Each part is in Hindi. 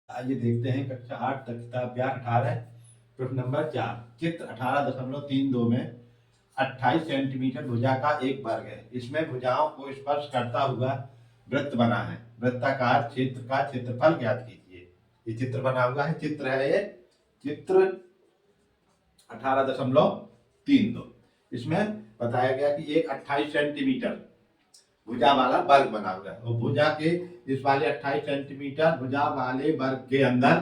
आइए देखते हैं कक्षा 8 तक किताब ब्याह 18 प्रश्न नंबर 4। चित्र 18.32 में 28 सेंटीमीटर भुजा का एक वर्ग है। इसमें भुजाओं को स्पर्श करता हुआ वृत्त बना है। वृत्ताकार क्षेत्र का क्षेत्रफल ज्ञात कीजिए। ये चित्र बना हुआ है, चित्र है ये चित्र 18.32। इसमें बताया गया कि एक 28 सेंटीमीटर भुजा वाला वर्ग बना हुआ है और भुजा के इस वाले 28 सेंटीमीटर भुजा वाले वर्ग के अंदर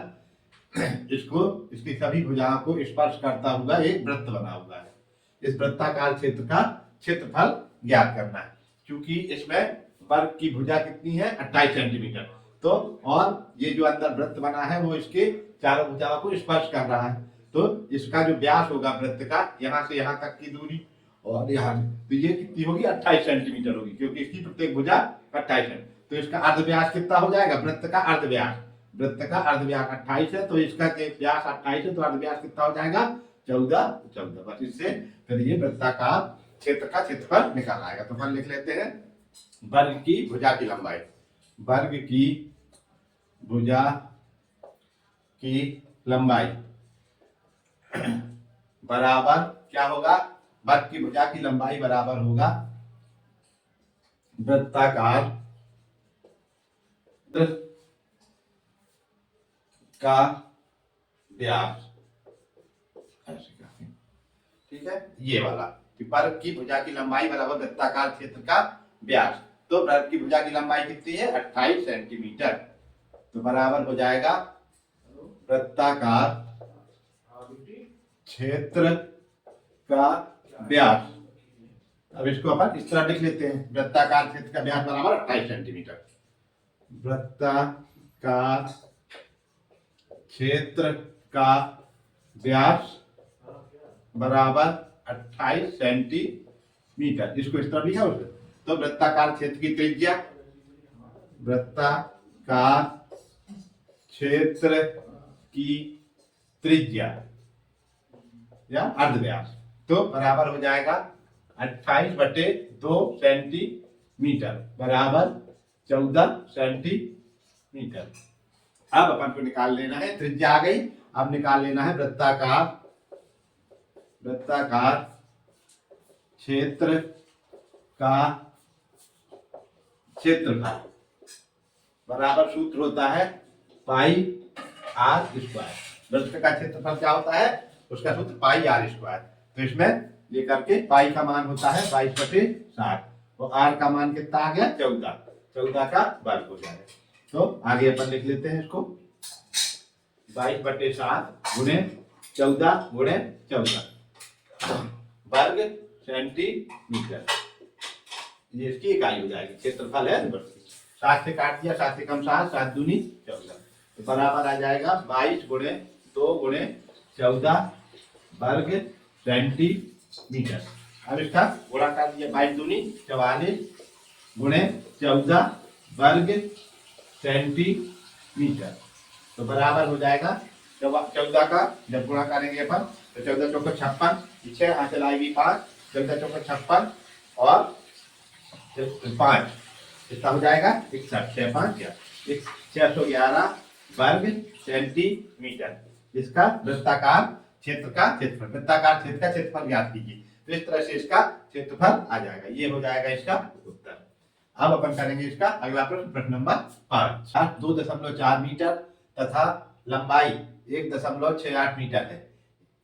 इसको इसकी सभी भुजाओं को स्पर्श करता हुआ एक वृत्त बना हुआ है। इस वृत्ताकार क्षेत्र का क्षेत्रफल ज्ञात करना है। क्योंकि इसमें वर्ग की भुजा कितनी है 28 सेंटीमीटर, तो और ये जो अंदर वृत्त बना है वो इसके चारों भुजाओं को स्पर्श कर रहा है, तो इसका जो व्यास होगा वृत्त का यहाँ से यहाँ तक की दूरी और यहाँ तो ये कितनी होगी 28 सेंटीमीटर होगी, क्योंकि इसकी प्रत्येक भुजा 28 है। तो इसका अर्धव्यास कितना हो जाएगा, वृत्त का अर्धव्यास, वृत्त का अर्धव्यास 28 है, तो इसका व्यास 28 है, तो अर्धव्यास कितना हो जाएगा 14। बस इससे फिर ये वृत्ताकार क्षेत्र का क्षेत्रफल निकाल आएगा। तो हम लिख लेते हैं वर्ग की भुजा की लंबाई, वर्ग की भुजा की लंबाई बराबर क्या होगा, वर्ग की भुजा की लंबाई बराबर होगा वृत्ताकार का व्यास। ठीक है, ये वाला वर्ग की भुजा की लंबाई बराबर वृत्ताकार क्षेत्र का व्यास। तो वर्ग की भुजा की लंबाई कितनी है 28 सेंटीमीटर, तो बराबर हो जाएगा वृत्ताकार क्षेत्र का व्यास। अब इसको अपन इस तरह लिख लेते हैं, वृत्ताकार क्षेत्र का व्यास बराबर 28 सेंटीमीटर। वृत्ताकार क्षेत्र का व्यास बराबर 28 सेंटीमीटर, इसको इस तरह लिखा उसने। तो वृत्ताकार क्षेत्र की त्रिज्या, वृत्ताकार क्षेत्र की त्रिज्या या अर्धव्यास, तो बराबर हो जाएगा 28/2 सेंटीमीटर बराबर 14 सेंटीमीटर। अब अपन को निकाल लेना है, त्रिज्या आ गई, अब निकाल लेना है वृत्ताकार क्षेत्र का क्षेत्रफल बराबर सूत्र होता है पाई आर स्क्वायर। वृत्त का क्षेत्रफल क्या होता है, उसका सूत्र पाई आर स्क्वायर। तो इसमें ये करके पाई का मान होता है 22/60 और आर का मान कितना आ गया 14 का वर्ग हो जाएगा। तो आगे अपन लिख लेते हैं इसको 22/60 गुणे 14 गुणे 14 वर्ग सेंटीमीटर, ये इसकी इकाई हो जाएगी, क्षेत्रफल है 7 से काट दिया, 7 से कम 7, 7 दूनी 14, तो बराबर आ जाएगा 22 गुणे 2 गुणे 14 वर्ग सेंटीमीटर। अब इसका गुणा कर दिया, 22 दूनी 44 गुणे 14 वर्ग सेंटीमीटर, तो बराबर हो जाएगा 14 का जब गुणा करेंगे अपन तो 14 चौको 56, पीछे यहाँ से लाएगी 5, 14 चौको 56 और 5 कितना हो जाएगा 61, 611 वर्ग सेंटीमीटर। इसका वृत्ताकार क्षेत्र का क्षेत्रफल, वृत्ताकार क्षेत्र का क्षेत्रफल ज्ञात कीजिए। तो इस तरह से इसका क्षेत्रफल आ जाएगा, ये हो जाएगा इसका उत्तर। अब अपन करेंगे इसका अगला प्रश्न, प्रश्न नंबर 5। 2.4 मीटर तथा लंबाई 1.68 मीटर है।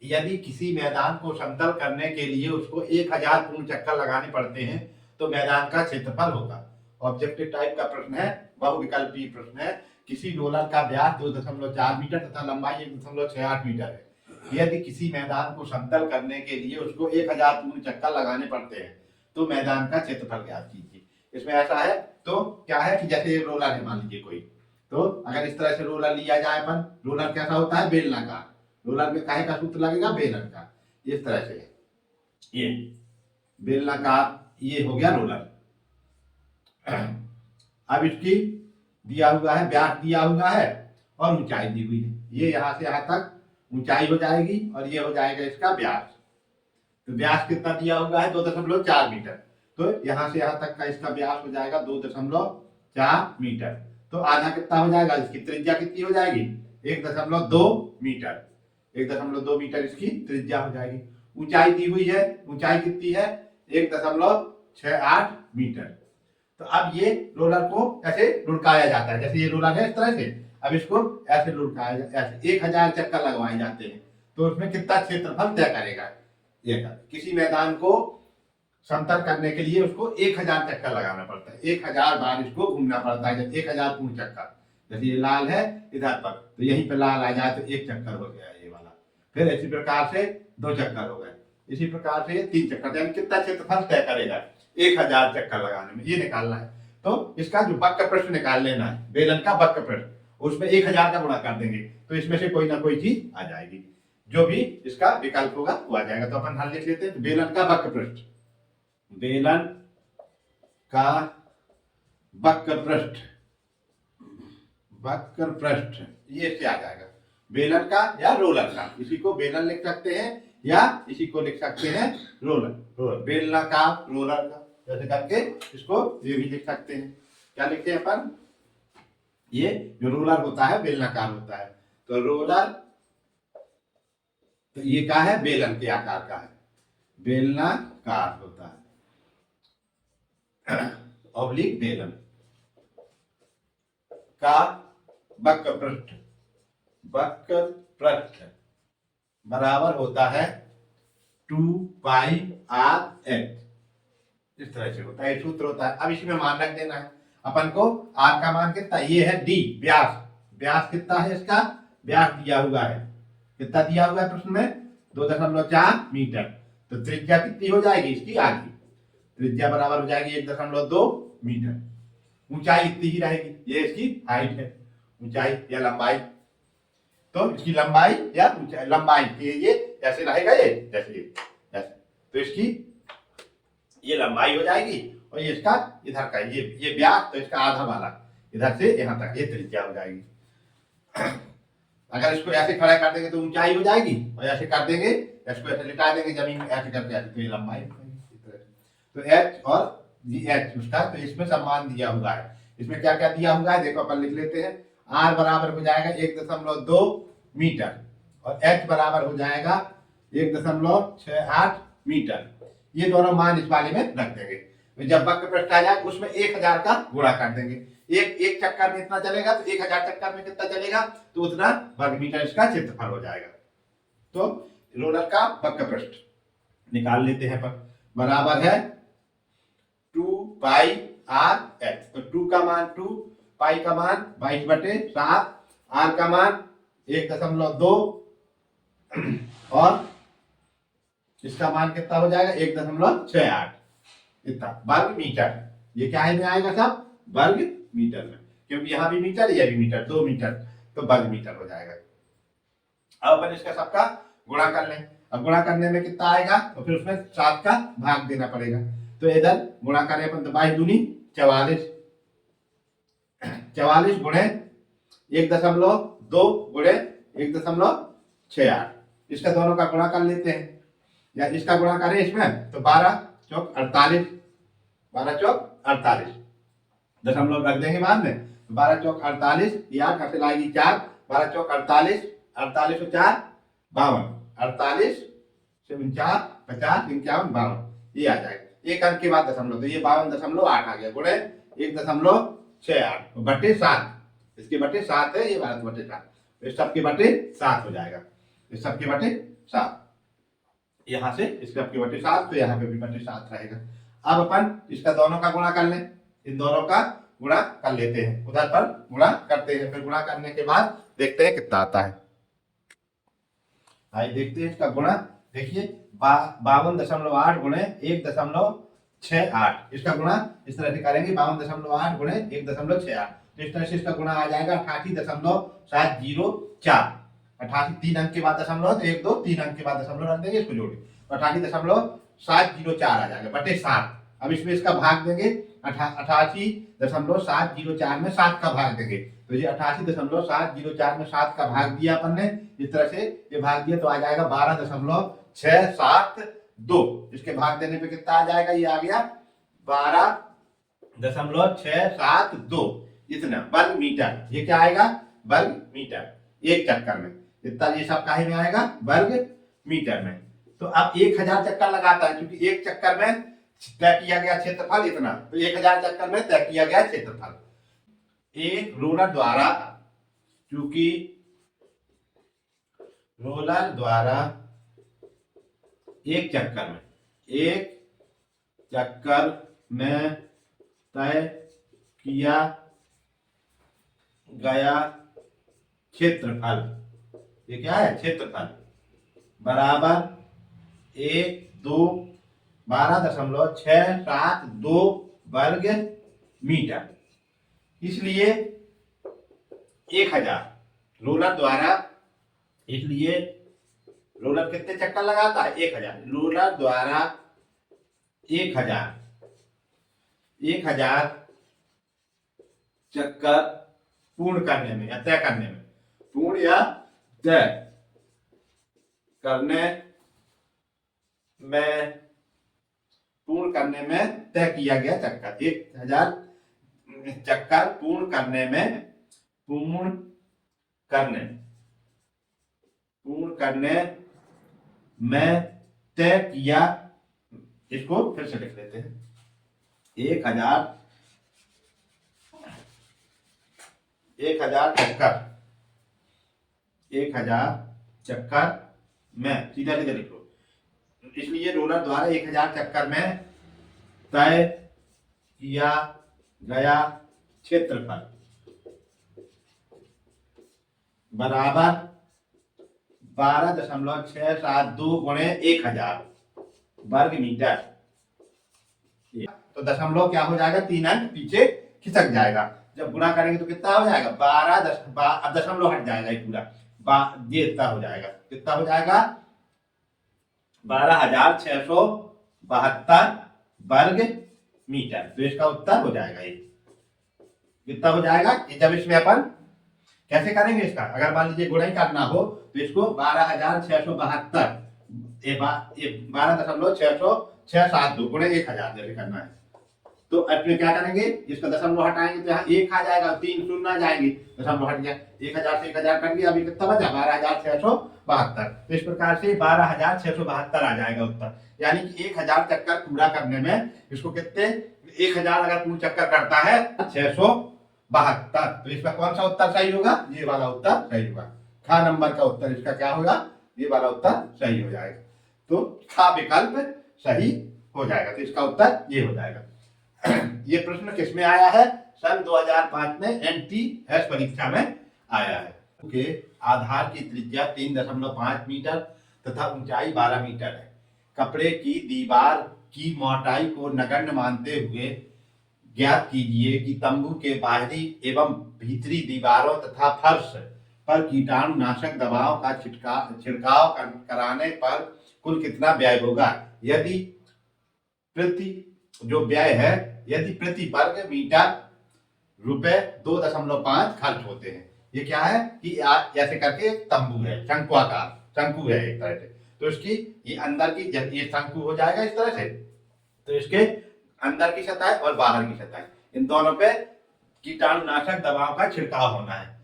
यदि किसी मैदान को समतल करने के लिए उसको 1000 पूर्ण चक्कर लगाने पड़ते हैं तो मैदान का क्षेत्रफल होगा। ऑब्जेक्टिव टाइप का प्रश्न है, बहुविकल्पीय प्रश्न है। किसी रोलर का व्यास 2.4 मीटर तथा लंबाई 1.68 मीटर है। यदि किसी मैदान को समतल करने के लिए उसको 1000 पूर्ण चक्कर लगाने पड़ते हैं तो मैदान का क्षेत्रफल ज्ञात कीजिए। इसमें ऐसा है, तो क्या है कि जैसे रोलर है, मान लीजिए कोई, तो अगर इस तरह से रोलर लिया जाए अपन, रोलर कैसा होता है बेलनाकार, रोलर में काहे का सूत्र लगेगा बेलन का, इस तरह से ये बेलनाकार, ये हो गया रोलर। अब इसकी दिया हुआ है व्यास, दिया हुआ है और ऊंचाई दी हुई है, ये यहाँ से यहाँ तक ऊंचाई हो जाएगी और ये हो जाएगा इसका व्यास। तो व्यास कितना दिया हुआ है 2.4 मीटर, तो यहाँ से यहाँ तक का इसका व्यास हो जाएगा 2.4 मीटर। तो आधा कितना हो जाएगा, इसकी त्रिज्या कितनी हो जाएगी 1.2 मीटर, 1.2 मीटर इसकी त्रिज्या हो जाएगी। ऊंचाई दी हुई है, ऊंचाई कितनी है 1.68 मीटर। तो अब ये रोलर को ऐसे लुढ़काया जाता है, जैसे ये रोलर है इस तरह से, अब इसको ऐसे लुढ़काया जाता है, ऐसे 1000 चक्कर लगवाए जाते हैं। तो उसमें कितना क्षेत्रफल तय करेगा, ये किसी मैदान को समतल करने के लिए उसको 1000 चक्कर लगाना पड़ता है, 1000 बार इसको घूमना पड़ता है, जब 1000 पूर्ण चक्कर। जैसे ये लाल है इधर पर, तो यहीं पे लाल आ जाए तो 1 चक्कर हो गया ये वाला, फिर इसी प्रकार से 2 चक्कर हो गए, इसी प्रकार से 3 चक्कर, यानी कितना क्षेत्रफल तय करेगा 1000 चक्कर लगाने में, ये निकालना है। तो इसका जो वक्र पृष्ठ निकाल लेना है, बेलन का वक्र पृष्ठ, उसमें 1000 का गुणा कर देंगे तो इसमें से कोई ना कोई चीज आ जाएगी, जो भी इसका विकल्प होगा वो आ जाएगा। तो अपन हल लिख लेते हैं, बेलन का वक्र पृष्ठ, बेलन का वक्र पृष्ठ, वक्र पृष्ठ ये इससे आ जाएगा, बेलन का या रोलर का, इसी को बेलन लिख सकते हैं या इसी को लिख सकते हैं रोलर, रोलर बेलना का रोलर का, जैसे करके इसको ये भी लिख सकते हैं। क्या लिखते हैं अपन, ये जो रोलर होता है बेलनाकार होता है, तो रोलर, तो ये क्या है बेलन के आकार का है, बेलनाकार होता है, ऑब्लिक बेलन का वक्र पृष्ठ, वक्र पृष्ठ बराबर होता है 2πr(h), इस तरह से होता है, सूत्र होता है। अब इसमें मान रख देना है अपन को, r का मान कितना, ये है d व्यास, व्यास कितना है इसका, व्यास दिया हुआ है, कितना दिया हुआ है प्रश्न में 2.4 मीटर। तो त्रिज्या कितनी हो जाएगी इसकी, आधी त्रिज्या बराबर हो जाएगी 1.2 मीटर। ऊंचाई इतनी ही रहेगी, ये इसकी हाइट है, ऊंचाई या लंबाई, तो इसकी लंबाई या लंबाई ये ऐसे रहेगा, ये जैसे ऐसे, तो इसकी ये लंबाई हो जाएगी, और ये इसका इधर का ये व्यास, तो इसका आधा वाला इधर से यहाँ तक ये त्रिज्या हो जाएगी। अगर इसको ऐसे खड़ा कर देंगे तो ऊंचाई हो जाएगी, और ऐसे कर देंगे, इसको ऐसे लिटा देंगे जमीन ऐसे करके ऐसे, तो ये लंबाई हो जाएगी। तो एच और एच उसका, तो इसमें सम्मान दिया हुआ है, इसमें क्या क्या दिया हुआ है देखो अपन लिख लेते हैं। आर बराबर हो जाएगा 1.2 मीटर और एच बराबर हो जाएगा 1.68 मीटर, ये दोनों मान इस वाले में रख देंगे। जब वक्र पृष्ठ आ जाए उसमें 1000 का गुणा कर देंगे, एक चक्कर में इतना चलेगा, तो 1000 चक्कर में कितना चलेगा, तो उतना वर्ग मीटर इसका क्षेत्रफल हो जाएगा। तो रोलर का वक्र पृष्ठ निकाल लेते हैं पर, बराबर है 2πr(h), तो 2 का मान 2, पाई का मान 22/7, r का मान 1.2 और इसका मान कितना हो जाएगा 1.68, इतना वर्ग मीटर। ये क्या है में आएगा सब वर्ग मीटर में, क्योंकि यहाँ भी मीटर यह भी मीटर, 2 मीटर, तो वर्ग मीटर हो जाएगा। अब अपन इसका सबका गुणा कर लें, अब गुणा करने में कितना आएगा, तो फिर उसमें 7 का भाग देना पड़ेगा, तो इधर गुणा करें अपन, तो 22 दूनी 44, 44 गुणे 1.2 गुणे 1.68, इसका दोनों का गुणा कर लेते हैं, या इसका गुणा करें इसमें, तो 12 चौक 48, 12 चौक 48 दशमलव रख देंगे बाद में, 12 चौक 48, या कैसे लाएगी 4, 12 चौक 48, 48 और 4 52, 48 से 49, 50, 51, 52, ये आ जाएगा, एक अंक के बाद दशमलव, तो ये 52.8 आ गया, गुणे 1.68 बटे 7, इसके बटे 7 है, ये 12/7, इस सब के बटे 7 हो जाएगा, इस सब के बटे 7, यहाँ से इस सब के बटे 7, तो यहाँ पे भी बटे 7 रहेगा। अब अपन इसका दोनों का गुणा कर लें, इन दोनों का गुणा कर लेते हैं, उधर पर गुणा करते हैं, फिर गुणा करने के बाद देखते हैं कितना आता है। आइए देखते हैं इसका गुणा, देखिए 52.8 गुणे 1.68, इसका गुणा इस तरह से करेंगे, 52.8 गुणे 1.68, तो इस तरह से इसका गुणा आ जाएगा 88.704, 88 3 अंक के बाद दशमलव, तो 1 2 3 अंक के बाद दशमलव रख देंगे, इसको जोड़े, तो 88.704 आ जाएगा बटे 7। अब इसमें इसका भाग देंगे, 88.704 में 7 का भाग देंगे, तो ये 88.704 में 7 का भाग दिया अपन ने, इस तरह से ये भाग दिया, तो आ जाएगा 12.672, इसके भाग देने पे कितना आ जाएगा, ये आ गया 12.672, इतना वर्ग मीटर। ये क्या आएगा? वर्ग मीटर एक चक्कर में। इतना ये सब काहे में आएगा? वर्ग मीटर में। तो अब 1000 चक्कर लगाता है, क्योंकि एक चक्कर में तय किया गया क्षेत्रफल इतना, तो 1000 चक्कर में तय किया गया क्षेत्रफल। एक रोलर द्वारा, क्योंकि रोलर द्वारा एक चक्कर में तय किया गया क्षेत्रफल, ये क्या है? क्षेत्रफल बराबर 12.672 वर्ग मीटर। इसलिए 1000 रोलर द्वारा, इसलिए रोलर कितने चक्कर लगाता है? 1000। रोलर द्वारा 1000 चक्कर पूर्ण करने में या तय करने में, पूर्ण या तय करने में, पूर्ण करने में तय किया गया चक्कर, 1000 चक्कर पूर्ण करने में तय किया। इसको फिर से लिख लेते हैं। 1000 चक्कर में, सीधा सीधा लिख लो। इसलिए रोलर द्वारा 1000 चक्कर में तय किया गया क्षेत्रफल बराबर 12.672 गुणे 1000 वर्ग मीटर। तो दशमलव क्या हो जाएगा? 3 अंक पीछे खिसक जाएगा। जब गुणा करेंगे तो कितना हो जाएगा? 12 अब दशमलव हट जाएगा ये पूरा, ये इतना हो जाएगा। कितना हो जाएगा? 12,672 वर्ग मीटर। तो इसका उत्तर हो जाएगा ये। कितना हो जाएगा? जब इसमें अपन कैसे करेंगे इसका, अगर मान लीजिए गुणा ही करना हो तो इसको 12,672 12.672 गुणे 1000 जैसे करना है। तो इसमें क्या करेंगे? इसका दशमलव हटाएंगे तो यहाँ 1 आ जाएगा, 3 शून्य आ जाएंगे, दशमलव हट गया। 1000 से 1000 कट गया, अभी कितना बचा? 12,672। तो इस प्रकार से 12,672 आ जाएगा उत्तर। यानी कि 1000 चक्कर पूरा करने में इसको कितने, 1000 अगर पूर्ण चक्कर करता है 672, तो इसका कौन सा उत्तर सही होगा? ये वाला उत्तर सही होगा। खा नंबर का उत्तर इसका क्या होगा? ये वाला उत्तर सही हो जाएगा। तो खा विकल्प सही हो जाएगा। तो इसका उत्तर ये हो जाएगा। ये प्रश्न किसमें आया है? सन 2005 में NTS परीक्षा में आया है। के आधार की त्रिज्या 3.5 मीटर तथा ऊंचाई 12 मीटर है। कपड़े की दीवार की मोटाई को नगण्य मानते हुए ज्ञात कीजिए कि तंबू के बाहरी एवं भीतरी दीवारों तथा फर्श पर कीटाणुनाशक दवाओं का छिड़काव कराने पर कुल कितना व्यय होगा? यदि प्रति वर्ग मीटर रुपए 2.5 खर्च होते हैं। ये क्या है कि ऐसे करके एक तंबू है, शंकु है एक तरह से। तो इसकी ये अंदर की, ये शंकु हो जाएगा इस तरह से, तो इसके अंदर की सतह और बाहर की सतह, इन दोनों पे कीटाणुनाशक दवाओं का छिड़काव होना है।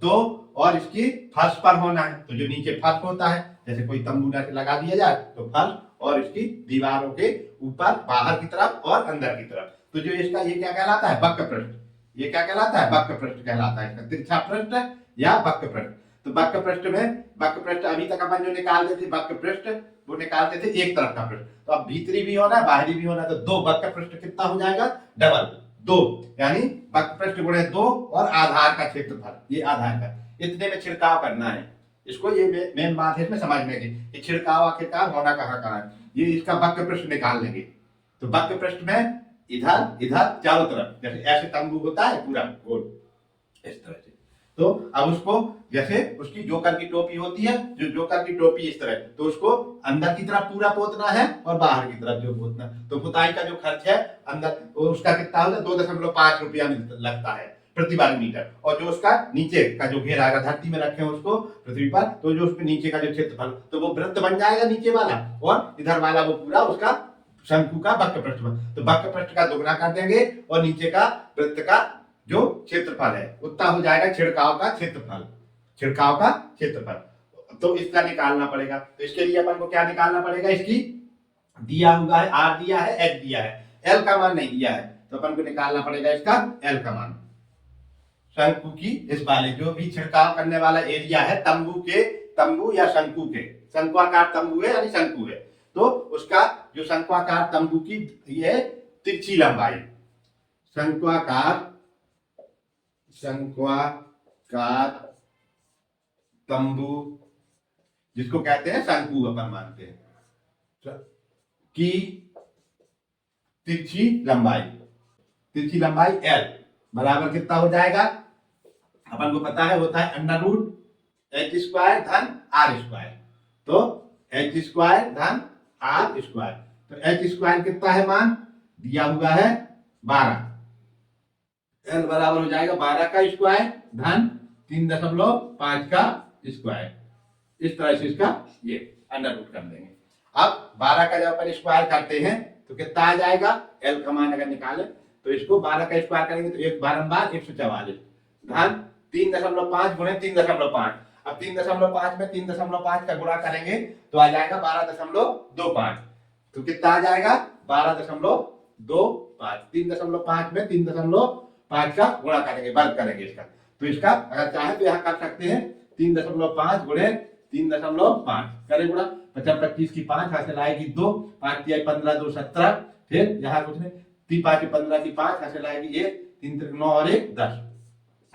तो और इसकी फर्श पर होना है। तो जो नीचे फर्श होता है, जैसे कोई तंबू लगा दिया जाए तो फर्श, और इसकी दीवारों के ऊपर बाहर की तरफ और अंदर की तरफ। तो जो इसका ये क्या कहलाता है? वक्र पृष्ठ। ये क्या कहलाता है? वक्र पृष्ठ कहलाता है। इसका तिरछा पृष्ठ या वक्र पृष्ठ। तो वक्र पृष्ठ में, वक्र पृष्ठ अभी तक अपन जो निकालते थे वक्र पृष्ठ, वो निकालते थे एक तरफ का पृष्ठ। तो अब भीतरी भी होना है, बाहरी भी होना है, तो 2 वक्र पृष्ठ कितना हो जाएगा? डबल 2, यानी वक्र पृष्ठ गुणे 2 और आधार का क्षेत्रफल, ये आधार का, इतने में छिड़काव करना है। इसको ये मेन बात है इसमें समझने की, कि छिड़काव आखिरकार होना कहाँ कहाँ है। ये इसका वक्र पृष्ठ निकाल लेंगे। तो वक्र पृष्ठ में इधर इधर चारों तरफ, जैसे ऐसे तंबू होता है पूरा गोल इस तरह से। तो अब उसको, जैसे उसकी जोकर की टोपी होती है, जो जोकर की टोपी इस तरह, तो उसको अंदर की तरफ पूरा पोतना है और बाहर की तरफ जो पोतना। तो पुताई का जो खर्च है अंदर, उसका कितना होता है? 2.5 रुपया लगता है प्रति वर्ग मीटर। और जो उसका नीचे का जो घेरा, अगर धरती में रखे उसको पृथ्वी पर, तो जो उसके नीचे का जो क्षेत्रफल, तो वो वृत्त बन जाएगा नीचे वाला, और इधर वाला वो पूरा उसका शंकु का वक्र पृष्ठ। तो वक्र पृष्ठ का दोगुना कर देंगे और नीचे का वृत्त का जो क्षेत्रफल है उतना हो जाएगा छिड़काव का क्षेत्रफल, छिड़काव का क्षेत्रफल। तो इसका निकालना पड़ेगा। तो इसके लिए अपन को क्या निकालना पड़ेगा, इसकी दिया हुआ है आर दिया है एच दिया है, एल का मान नहीं दिया है, तो अपन को निकालना पड़ेगा इसका एल का मान। शंकु की इस वाले जो भी छिड़काव करने वाला एरिया है तंबू या शंकु के, शंकुआकार तंबू है यानी शंकु है, तो उसका जो शंकुआकार तंबू की ये तिरछी लंबाई, शंकुआकार तंबू जिसको कहते हैं शंकु अपन मानते हैं की तिरछी लंबाई एल बराबर कितना हो जाएगा, अपन को पता है होता है अंडर रूट एच स्क्वायर धन आर स्क्वायर, तो एच स्क्वायर धन आर स्क्वायर, तो एच स्क्वायर कितना है मान दिया हुआ है 12, एल बराबर हो जाएगा 12 का स्क्वायर धन 3.5 का स्क्वायर, इस तरह से इसका ये अंडर रूट कर देंगे। अब 12 का जब अपन स्क्वायर करते हैं तो कितना आ जाएगा, एल का मान अगर निकाले तो इसको 12 का स्क्वायर करेंगे तो 1 बारंबार 144 धन 3.5 गुणे 3.5, अब 3.5 में 3.5 का गुणा करेंगे तो आ जाएगा 12.25, तो कितना आ जाएगा 12.25, 3.5 में 3.5 का गुणा करेंगे, वर्ग करेंगे इसका, तो इसका अगर चाहे तो यहाँ कर सकते हैं 3.5 गुणे 3.5 करें गुणा, 25 की 5 हासिल आएगी 2, 5 की 15 2 17, फिर यहाँ कुछ नहीं 3 5 की 15 की 5 हासिल आएगी 1, 3 3 9 और 1 10,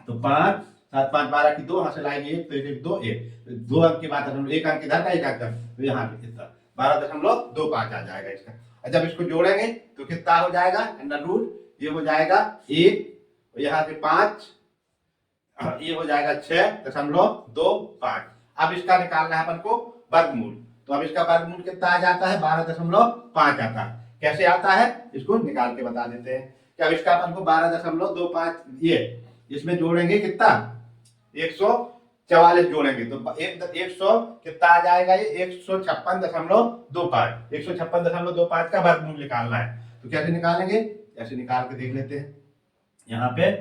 तो 5 7 5 12 की 2 हासिल आएगी 1, तो 1 2 1, 2 अंक की बात है, 1 अंक इधर का 1 अंक का, तो यहाँ पे कितना 12.25 आ जाएगा इसका। जब इसको जोड़ेंगे तो कितना हो जाएगा अंडर रूट, ये हो जाएगा 1, यहाँ से 5, ये हो जाएगा 6.25। अब इसका निकालना है अपन को वर्गमूल, तो अब इसका वर्गमूल कितना आ जाता है 12.5 आता है। कैसे आता है इसको निकाल के बता देते हैं कि अब इसका अपन को 12.25 ये इसमें जोड़ेंगे कितना 144 जोड़ेंगे तो 100 कितना आ जाएगा, ये 156.25 का वर्गमूल निकालना है। तो कैसे निकालेंगे, ऐसे निकाल के देख लेते हैं, यहाँ पे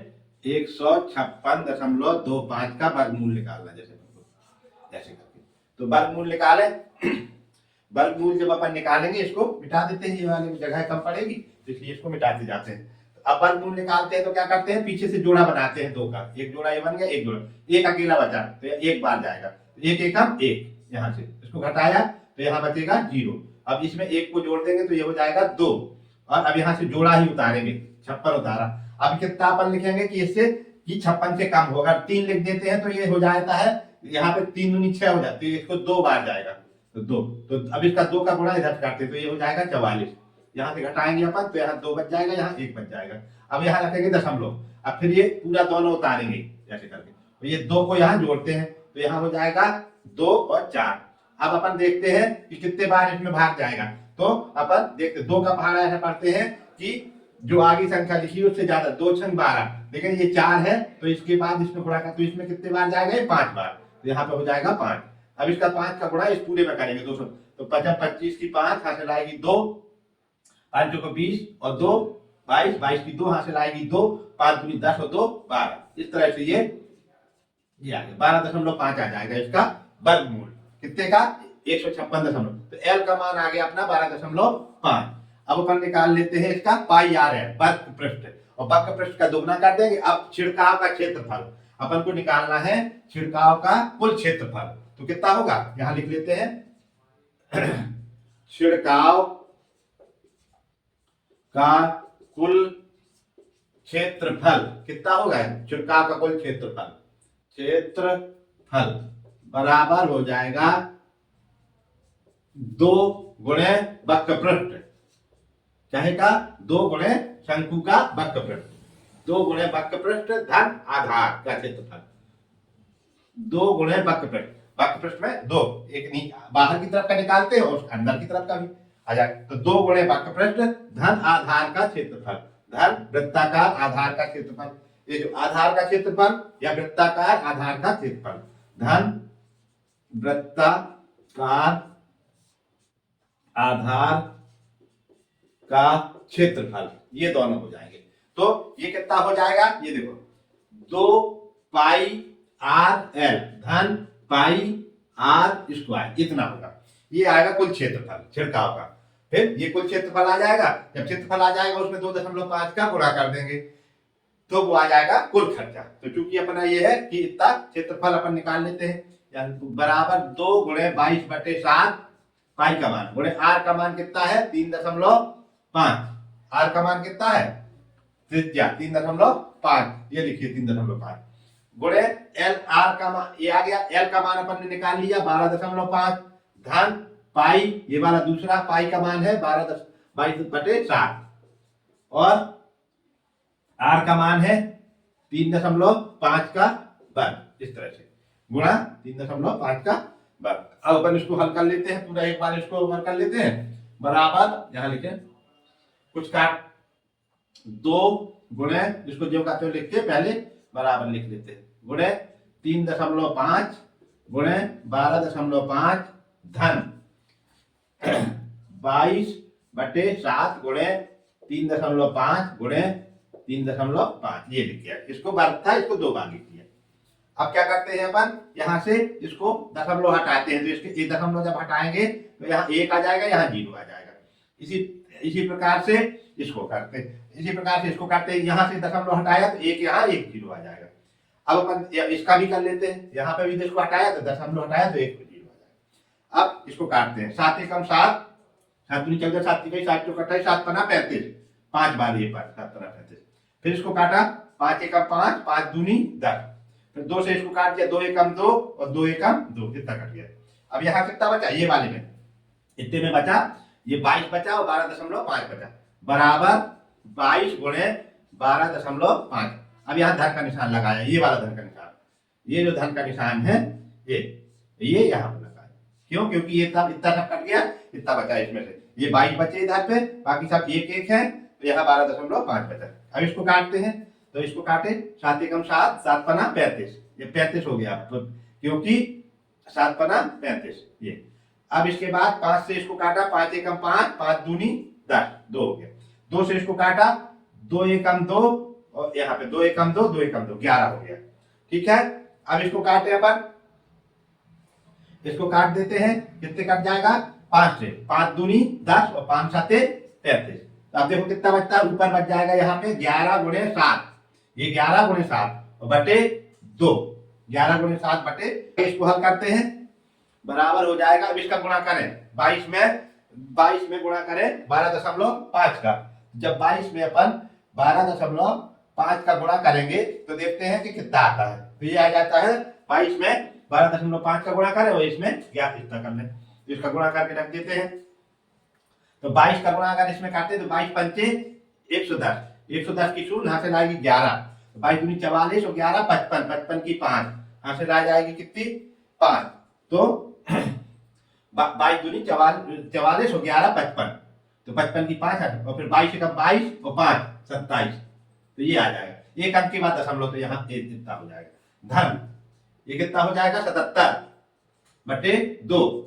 156.25 का वर्गमूल निकालना, जैसे ऐसे करके तो वर्गमूल निकाले। वर्गमूल जब अपन निकालेंगे इसको मिटा देते हैं, ये वाली जगह कम पड़ेगी तो इसलिए इसको मिटाते जाते हैं। तो अब वर्गमूल निकालते हैं तो क्या करते हैं, पीछे से जोड़ा बनाते हैं 2 का, एक जोड़ा ये बन गया, एक जोड़ा एक अकेला बचा तो एक बार जाएगा, तो एक एकम एक, यहाँ से इसको घटाया तो यहाँ बचेगा 0, अब इसमें एक को जोड़ देंगे तो ये हो जाएगा 2, और अब यहाँ से जोड़ा ही उतारेंगे 56 उतारा। अब कितना अपन लिखेंगे कि इससे कि 56 से कम होगा, 3 लिख देते हैं तो ये हो जाता है यहाँ पे 3 दूनी 6 हो जाती है, इसको 2 बार जाएगा तो 2, तो अब इसका 2 का गुणा इधर करते तो ये हो जाएगा 44, यहाँ से घटाएंगे अपन तो यहाँ 2 बच जाएगा, यहाँ 1 बच जाएगा। अब यहाँ रखेंगे दशमलव, अब फिर ये पूरा दोनों उतारेंगे ऐसे करके, तो ये 2 को यहाँ जोड़ते हैं तो यहाँ हो जाएगा 2 और 4। अब अपन देखते हैं कि कितने बार इसमें भाग जाएगा, तो अपन देखते 2 का पहाड़ा ऐसा पढ़ते हैं कि जो आगे संख्या लिखी है उससे ज्यादा, 2 छंग 12, लेकिन ये 4 है तो इसके बाद इसमें गुणा कर तो इसमें कितने बार जाएगा, 5 बार, तो यहाँ पे हो जाएगा 5। अब इसका 5 का गुणा इस पूरे में करेंगे 200, तो 25 की 5 हासिल आएगी 2, 5 को 20 और 2 22, 22 की 2 हासिल आएगी 2, 5 दूनी 10 और 2 12, इस तरह से ये आ गया 12.5 आ जाएगा इसका वर्गमूल, कितने का 156, तो एल का मान आ गया अपना 12.5। अब अपन निकाल लेते हैं इसका पाई आर है वक्र पृष्ठ, और वक्र पृष्ठ का दोगुना कर देंगे। अब छिड़काव का क्षेत्रफल अपन को निकालना है, छिड़काव का कुल क्षेत्रफल, तो कितना होगा यहां लिख लेते हैं छिड़काव का कुल क्षेत्रफल कितना होगा, छिड़काव का कुल क्षेत्रफल बराबर हो जाएगा 2 गुणे वक्र पृष्ठ, चाहे का 2 गुणे शंकु का वक्र पृष्ठ, 2 गुणे वक्र पृष्ठ धन आधार का क्षेत्रफल, 2 गुणे वक्र पृष्ठ में 2, एक नहीं बाहर की तरफ का निकालते हैं और अंदर की तरफ का भी आ जाए, तो 2 गुणे वक्र पृष्ठ धन आधार का क्षेत्रफल, धन वृत्ताकार आधार का क्षेत्रफल, ये जो आधार का क्षेत्रफल या वृत्ताकार आधार का क्षेत्रफल, धन वृत्ताकार आधार का क्षेत्रफल, ये दोनों हो जाएंगे। तो ये कितना हो जाएगा, ये देखो 2 पाई आर एल धन पाई आर स्क्वायर इतना होगा। ये आएगा कुल क्षेत्रफल छिड़काव का। फिर ये कुल क्षेत्रफल आ जाएगा। जब क्षेत्रफल आ जाएगा उसमें 2.5 का गुणा कर देंगे तो वो आ जाएगा कुल खर्चा। तो चूंकि अपना ये है कि इतना क्षेत्रफल अपन निकाल लेते हैं बराबर 2 गुणे 22/7 पाई का मान गुणे आर का मान कितना है 3.5। आर का मान कितना है त्रिज्या 3.5 ये लिखिए 3.5 गुणे एल आर का मान ये आ गया। एल का मान अपन ने निकाल लिया 12.5 धन पाई ये वाला दूसरा पाई का मान है 22/7 और आर का मान है 3.5 का वर्ग इस तरह से गुणा 3.5 का वर्ग। अब अपन इसको हल कर लेते हैं पूरा एक बार इसको हल कर लेते हैं बराबर यहां लिखे कुछ काट 2 गुणे जिसको जो कहते हो लिख के पहले बराबर लिख लेते हैं गुणे 3.5 गुणे 12.5 धन 22/7 गुणे 3.5 गुणे 3.5 ये लिख दिया। इसको वर्ग था इसको 2 बार लिख दिया। अब क्या करते हैं अपन यहां से इसको दशमलव हटाते हैं तो इसके दशमलव जब हटाएंगे तो यहाँ 1 आ जाएगा यहाँ 0 आ जाएगा। इसी प्रकार से इसको करते हैं यहाँ से दशमलव हटाया तो 1 यहाँ 1 0 आ जाएगा। अब अपन इसका भी कर लेते हैं यहाँ पे भी इसको हटाया तो दशमलव हटाया तो 1 0 आ जाएगा। अब इसको काटते हैं 7 एकम 7 7 दूनी 14 7 3 7 चौक 28 7 पन्ना 35 5 बार ये 7 पन्ना 35। फिर इसको काटा 5 एकम 5 5 दूनी 10 फिर 2 से इसको काट दिया 2 एकम 2 और 2 एकम 2 इतना कट गया। अब यहाँ कितना बचा ये वाले में इतने में बचा ये 22 बचा और 12.5 बचा बराबर 22 गुणे 12.5। अब यहाँ धन का निशान लगाया ये वाला धन का निशान ये जो धन का निशान है ये यहाँ पर लगाया। क्यों क्योंकि ये इतना सब कट गया इतना बचा इसमें से ये 22 बचे इधर पे बाकी सब 1 है तो यहाँ 12.5 बचा। अब इसको काटते हैं तो इसको काटे 7 एकम 7 7 पन्ना 35 ये 35 हो गया तो क्योंकि 7 पन्ना 35 ये। अब इसके बाद 5 से इसको काटा 5 एकम 5 5 दूनी 10 2 हो गया। 2 से इसको काटा 2 एकम 2 और यहाँ पे 2 एकम 2 2 एकम 2 11 हो गया। ठीक है अब इसको काटे अपन इसको काट देते हैं कितने कट जाएगा 5 से 5 दूनी 10 और 5 7 35। तो अब देखो कितना बचता है ऊपर बच जाएगा यहाँ पे 11 गुणे 7 ये 11 गुणे 7 और बटे 2 11 गुणे 7 बटे इसको हल करते हैं बराबर हो जाएगा। अब इसका गुणा करें 22 में गुणा करें 12.5 का। जब 22 में अपन 12.5 का गुणा करेंगे तो देखते हैं कि कितना आता है। तो ये आ जाता है 22 में 12.5 का गुणा करें और इसमें क्या इतना कर लें तो इसका गुणा करके रख देते हैं। तो 22 का गुणा अगर इसमें काटे तो 22 पंचे 110 की शून्य यहाँ से लाएगी 11 22 दूनी 44 और 11 55 55 की 5 यहाँ से ला जाएगी कितनी 5 तो 22 दूनी 44 और 11 55 तो 55 की 5 और फिर 22 का 22 और 5 27 तो ये आ जाएगा। एक अंक के बाद दशमलव तो यहाँ इतना हो जाएगा धन ये कितना हो जाएगा 77/2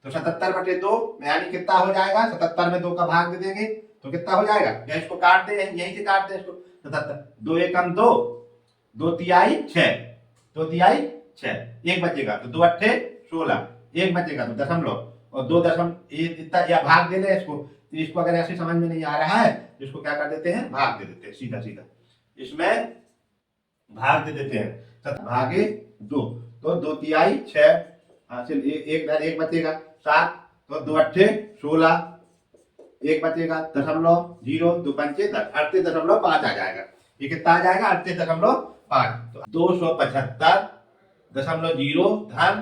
तो 77/2 में यानी कितना हो जाएगा 77 में 2 का भाग दे देंगे तो कितना हो जाएगा या इसको काट दे यहीं से काट दे इसको 77 2 एकम 2 2 तिहाई 6 2 तिहाई 6 1 बचेगा तो 2 अट्ठे 16 1 बचेगा तो दशमलव और 2 दशमलव इतना या भाग दे ले इसको। तो इसको अगर ऐसे समझ में नहीं आ रहा है तो इसको क्या कर देते हैं भाग दे देते हैं सीधा सीधा इसमें भाग दे देते हैं भागे 2 तो 2 तिहाई 6 हासिल 1 बचेगा 7 तो 2 अट्ठे 16 1 बचेगा दशमलव 0 2 पंचे 10 38.5 आ जाएगा। ये कितना आ जाएगा 38.5 तो 275.0 धन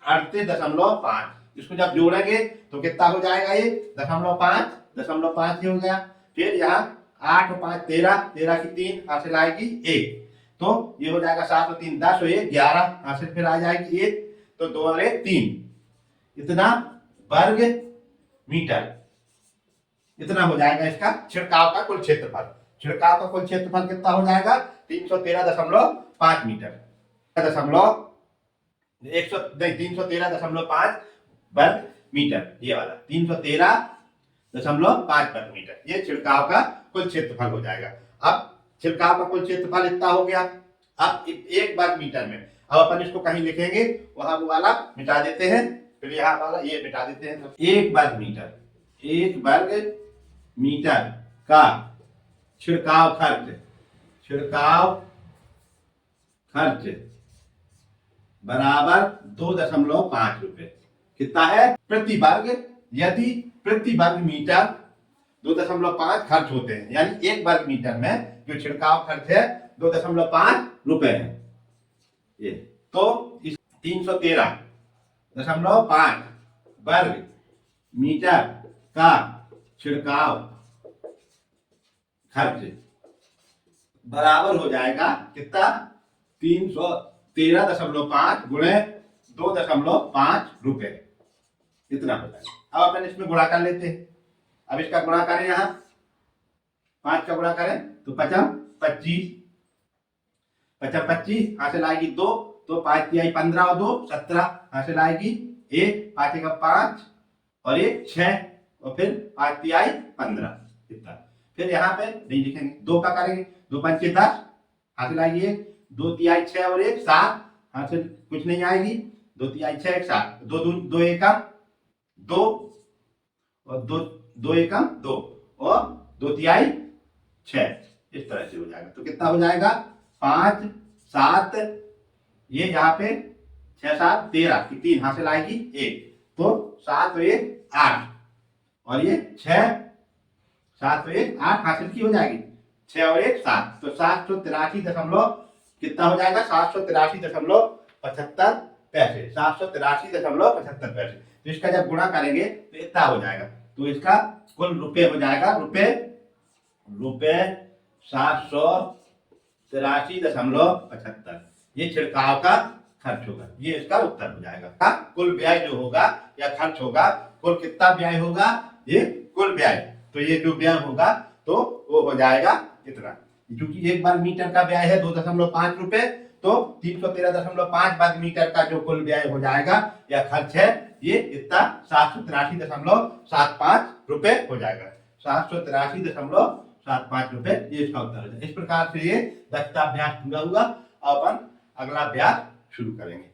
38.5 इसको जब जोड़ेंगे तो कितना हो जाएगा ये 0.5 हो गया। फिर यहाँ 8 और 5 13 की 3 हासिल आएगी 1 तो ये हो जाएगा 7 और 3 10 और 1 11 हासिल फिर आ जाएगी 1 तो 2 और 1 3 इतना वर्ग मीटर इतना हो जाएगा इसका छिड़काव का कुल क्षेत्रफल। छिड़काव का कुल क्षेत्रफल कितना हो जाएगा 313.5 मीटर 313.5 वर्ग मीटर ये वाला 313.5 वर्ग मीटर ये छिड़काव का कुल क्षेत्रफल हो जाएगा। अब छिड़काव का कुल क्षेत्रफल इतना हो गया। अब 1 वर्ग मीटर में, अब अपन इसको कहीं लिखेंगे, वहां वो वाला मिटा देते हैं, फिर यहाँ वाला ये मिटा देते हैं। तो 1 वर्ग मीटर, 1 वर्ग मीटर का छिड़काव खर्च, छिड़काव खर्च बराबर 2.5 रुपए। कितना है? प्रति वर्ग, यदि प्रति वर्ग मीटर 2.5 खर्च होते हैं, यानी 1 वर्ग मीटर में जो छिड़काव खर्च है 2.5 रुपए है। ये तो इस 313.5 वर्ग मीटर का छिड़काव खर्च बराबर हो जाएगा कितना? 313.5 गुणे 2.5 रुपए, इतना हो जाएगा। अब अपन इसमें गुणा कर लेते हैं। अब इसका गुणा करें, यहां 5 का गुणा करें तो 5 25, 5 25 हासिल आएगी 2, तो 5 तिहाई 15 और 2 17 हासिल आएगी 1, 5 का 5 और 1 6 और फिर 5 तिहाई 15, इतना। फिर यहाँ पे नहीं लिखेंगे, 2 का करेंगे, 2 पंचे 10 हासिल आएगी 1, 2 तिहाई 6 और 1 7 हासिल कुछ नहीं आएगी, 2 तिहाई 6 1 7, 2 एकम 2 और 2 एकम 2 और 2 तिहाई 6, इस तरह से हो जाएगा। तो कितना हो जाएगा? 5 7, ये यहाँ पे 6 7 13 की 3 हासिल आएगी 1, तो 7 और 1 8 और ये 6 7 और 1 8 हासिल की हो जाएगी, 6 और 1 7, तो 783 दशमलव कितना हो जाएगा? 783.75 पैसे, 783.75 पैसे। तो इसका जब गुणा करेंगे तो इतना हो जाएगा। तो इसका कुल रुपए हो जाएगा, रुपए 783.75, ये छिड़काव का खर्च होगा। ये इसका उत्तर हो जाएगा। कुल व्यय जो होगा या खर्च होगा, कुल कितना व्यय होगा? ये कुल व्यय, तो ये जो व्यय होगा तो वो हो जाएगा इतना। क्योंकि 1 वर्ग मीटर का व्यय है 2.5 रुपए, तो 313.5 वर्ग मीटर का जो कुल व्यय हो जाएगा या खर्च है, ये इतना 783.75 रुपए हो जाएगा। 783.75 रुपए, ये इसका उत्तर हो जाएगा। इस प्रकार से ये 10वां अभ्यास पूरा हुआ। अब अपन अगला अभ्यास शुरू करेंगे।